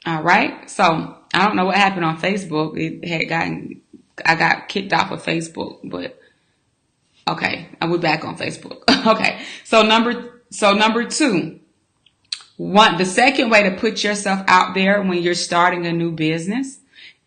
All right. So I don't know what happened on Facebook. I got kicked off of Facebook, but okay, we're back on Facebook. Okay. So number two, the second way to put yourself out there when you're starting a new business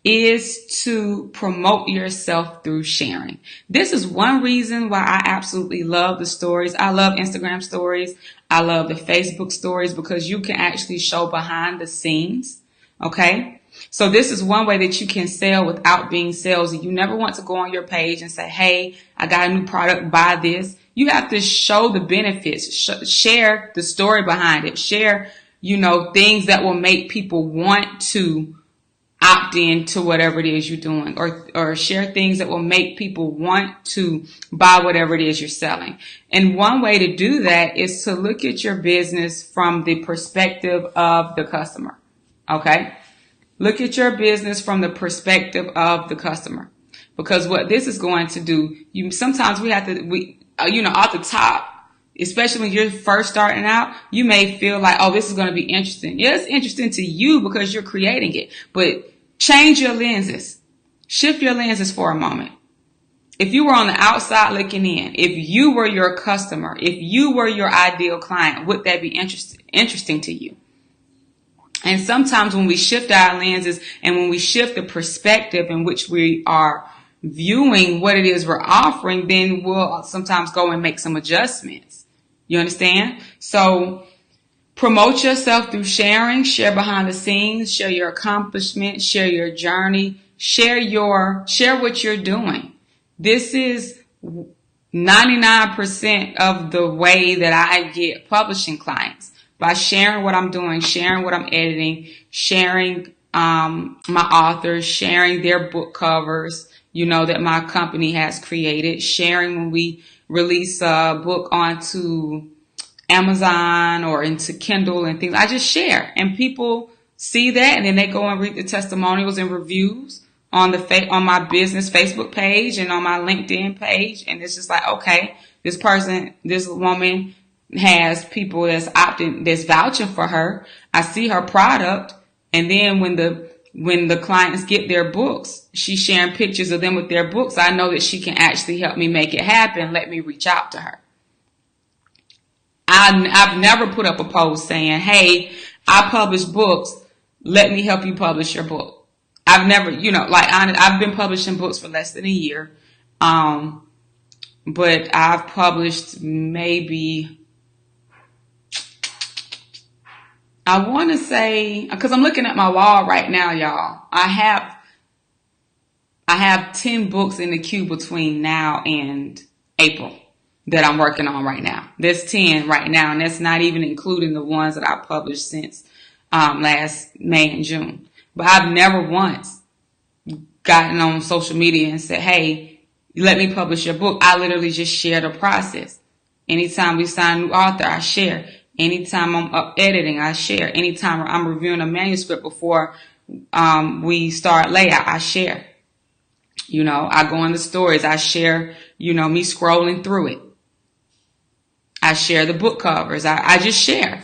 is to promote yourself through sharing. This is one reason why I absolutely love the stories. I love Instagram stories. I love the Facebook stories because you can actually show behind the scenes. Okay. So this is one way that you can sell without being salesy. You never want to go on your page and say, hey, I got a new product, buy this. You have to show the benefits, share the story behind it, share, things that will make people want to opt in to whatever it is you're doing, or share things that will make people want to buy whatever it is you're selling. And one way to do that is to look at your business from the perspective of the customer. Okay? Look at your business from the perspective of the customer. Because what this is going to do, sometimes we have to, off the top, especially when you're first starting out, you may feel like, oh, this is going to be interesting. Yeah, it's interesting to you because you're creating it. But change your lenses. Shift your lenses for a moment. If you were on the outside looking in, if you were your customer, if you were your ideal client, would that be interesting to you? And sometimes when we shift our lenses and when we shift the perspective in which we are viewing what it is we're offering, then we'll sometimes go and make some adjustments. You understand? So promote yourself through sharing, share behind the scenes, share your accomplishments, share your journey, share what you're doing. This is 99% of the way that I get publishing clients, by sharing what I'm doing, sharing what I'm editing, sharing my authors, sharing their book covers, that my company has created, sharing when we release a book onto Amazon or into Kindle and things. I just share, and people see that, and then they go and read the testimonials and reviews on my business Facebook page and on my LinkedIn page. And it's just like, okay, this woman has people that's vouching for her. I see her product. And then when the clients get their books, she's sharing pictures of them with their books. I know that she can actually help me make it happen. Let me reach out to her. I've never put up a post saying, hey, I publish books. Let me help you publish your book. I've never, I've been publishing books for less than a year. But I've published maybe, I want to say, because I'm looking at my wall right now, y'all. I have 10 books in the queue between now and April that I'm working on right now. There's 10 right now, and that's not even including the ones that I published since last May and June. But I've never once gotten on social media and said, hey, let me publish your book. I literally just share the process. Anytime we sign a new author, I share. Anytime I'm up editing, I share. Anytime I'm reviewing a manuscript before we start layout, I share. I go in the stories. I share, me scrolling through it. I share the book covers. I just share.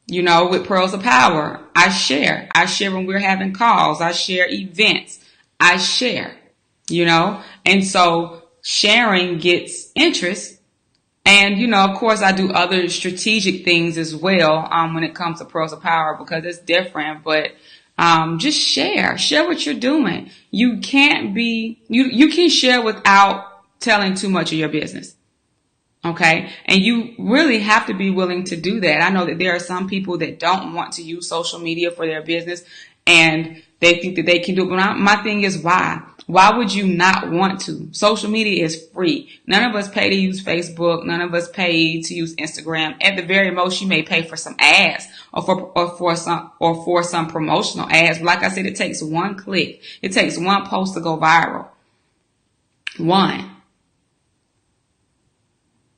With Pearls of Power, I share. I share when we're having calls. I share events. I share, And so sharing gets interest. And, of course, I do other strategic things as well when it comes to Pearls of Power, because it's different. But just share what you're doing. You can't you can share without telling too much of your business. Okay. And you really have to be willing to do that. I know that there are some people that don't want to use social media for their business, and they think that they can do it. But my thing is, why? Why would you not want to? Social media is free. None of us pay to use Facebook. None of us pay to use Instagram. At the very most, you may pay for some ads or for some promotional ads. But like I said, it takes one click. It takes one post to go viral. One.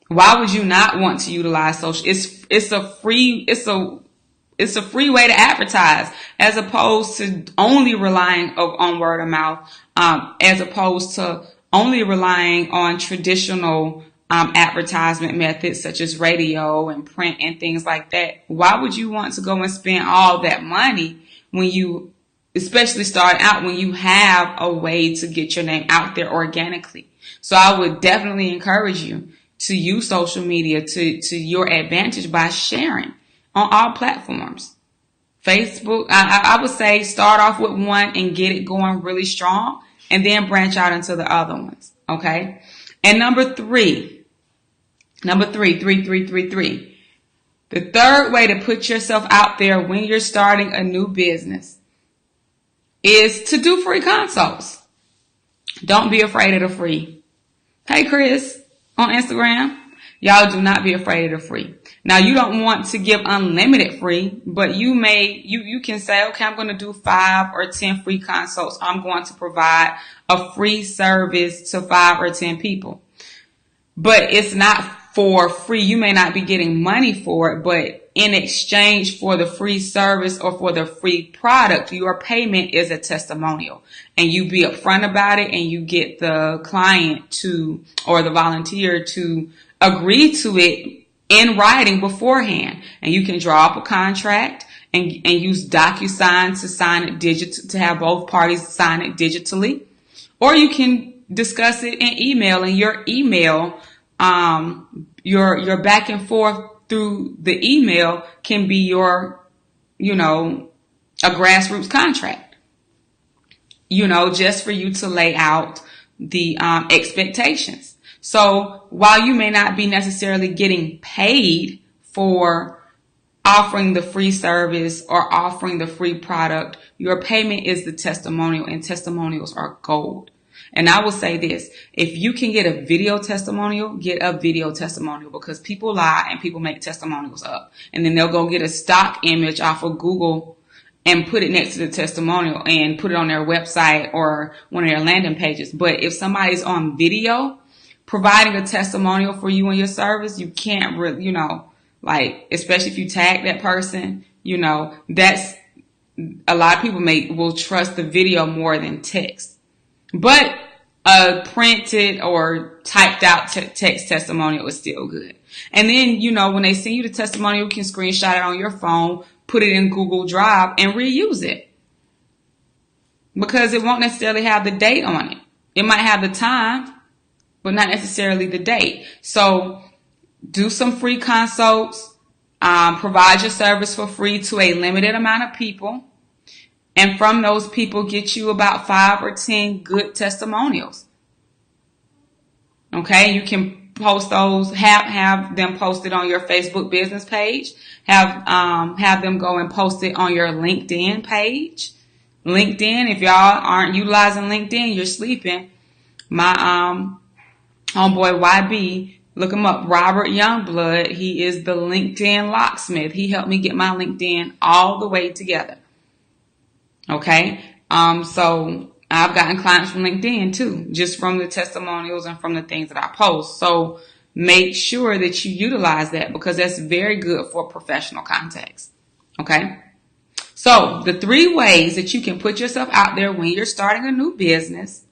Why would you not want to utilize social? It's a free way to advertise, as opposed to only relying on word of mouth, as opposed to only relying on traditional advertisement methods such as radio and print and things like that. Why would you want to go and spend all that money when you, especially start out, when you have a way to get your name out there organically? So I would definitely encourage you to use social media to your advantage by sharing on all platforms. Facebook, I would say start off with one and get it going really strong and then branch out into the other ones. Okay. And number three. The third way to put yourself out there when you're starting a new business is to do free consults. Don't be afraid of the free. Hey, Chris on Instagram. Y'all do not be afraid of the free. Now, you don't want to give unlimited free, but you can say, okay, I'm going to do 5 or 10 free consults. I'm going to provide a free service to 5 or 10 people. But it's not for free. You may not be getting money for it, but in exchange for the free service or for the free product, your payment is a testimonial. And you be upfront about it, and you get the client to, or the volunteer to agree to it in writing beforehand. And you can draw up a contract and use DocuSign to sign it to have both parties sign it digitally. Or you can discuss it in email, and your email, your back and forth through the email can be your, a grassroots contract, just for you to lay out the expectations. So while you may not be necessarily getting paid for offering the free service or offering the free product, your payment is the testimonial, and testimonials are gold. And I will say this, if you can get a video testimonial, get a video testimonial, because people lie and people make testimonials up. And then they'll go get a stock image off of Google and put it next to the testimonial and put it on their website or one of their landing pages. But if somebody's on video providing a testimonial for you and your service, you can't really, especially if you tag that person, that's a lot of people will trust the video more than text. But a printed or typed out text testimonial is still good. And then, when they send you the testimonial, you can screenshot it on your phone, put it in Google Drive, and reuse it. Because it won't necessarily have the date on it. It might have the time, but not necessarily the date. So do some free consults, provide your service for free to a limited amount of people. And from those people, get you about 5 or 10 good testimonials. Okay, you can post those, have them posted on your Facebook business page. Have them go and post it on your LinkedIn page. LinkedIn, if y'all aren't utilizing LinkedIn, you're sleeping. My homeboy YB, look him up, Robert Youngblood. He is the LinkedIn locksmith. He helped me get my LinkedIn all the way together. Okay. So I've gotten clients from LinkedIn too, just from the testimonials and from the things that I post. So make sure that you utilize that, because that's very good for professional contacts. Okay. So the 3 ways that you can put yourself out there when you're starting a new business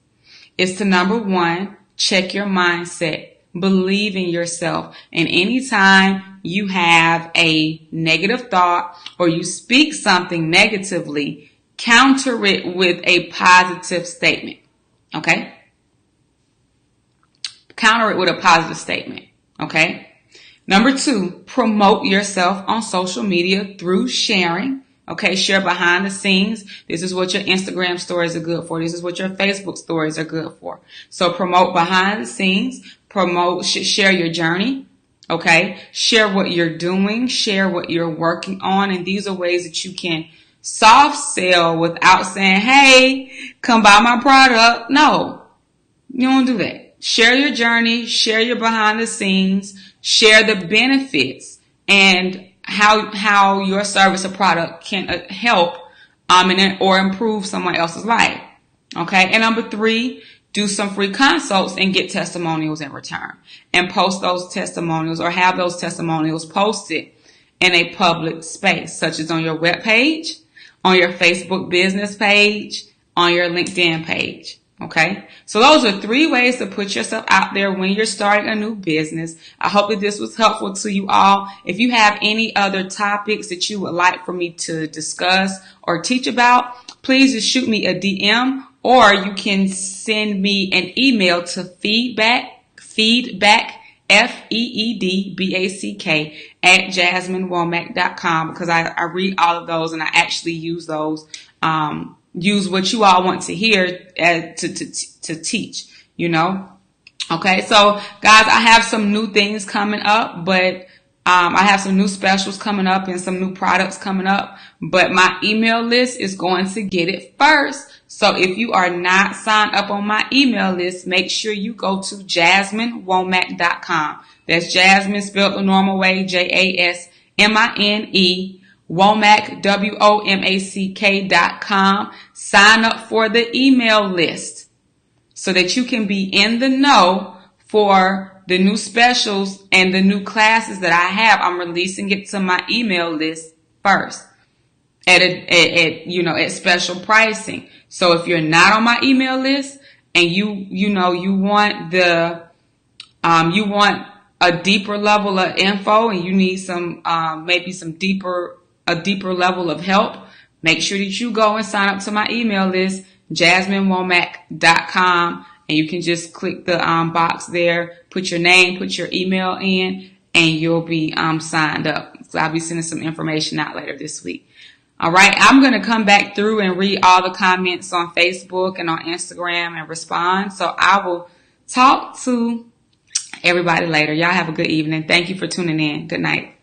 is to, number 1, check your mindset. Believe in yourself. And anytime you have a negative thought or you speak something negatively, counter it with a positive statement. Okay? Counter it with a positive statement. Okay? Number 2, promote yourself on social media through sharing. Okay? Share behind the scenes. This is what your Instagram stories are good for. This is what your Facebook stories are good for. So promote behind the scenes. Share your journey. Okay? Share what you're doing. Share what you're working on. And these are ways that you can soft sell without saying, hey, come buy my product. No, you don't do that. Share your journey, share your behind the scenes, share the benefits and how your service or product can help or improve someone else's life. Okay. And number 3, do some free consults and get testimonials in return, and post those testimonials or have those testimonials posted in a public space, such as on your web page, on your Facebook business page, on your LinkedIn page. Okay, so those are 3 ways to put yourself out there when you're starting a new business. I hope that this was helpful to you all. If you have any other topics that you would like for me to discuss or teach about, please just shoot me a DM, or you can send me an email to feedback, FEEDBACK @JasmineWomack.com, because I read all of those and I actually use those, use what you all want to hear to teach, Okay, so guys, I have some new things coming up, but I have some new specials coming up and some new products coming up, but my email list is going to get it first. So if you are not signed up on my email list, make sure you go to JasmineWomack.com. That's Jasmine spelled the normal way, JASMINE, Womack, WOMACK.com. Sign up for the email list so that you can be in the know for the new specials and the new classes that I have. I'm releasing it to my email list first at special pricing. So if you're not on my email list and you want you want a deeper level of info and you need some maybe a deeper level of help, make sure that you go and sign up to my email list, JasmineWomack.com, and you can just click the box there, put your name, put your email in, and you'll be signed up. So I'll be sending some information out later this week. All right, I'm going to come back through and read all the comments on Facebook and on Instagram and respond. So I will talk to everybody later. Y'all have a good evening. Thank you for tuning in. Good night.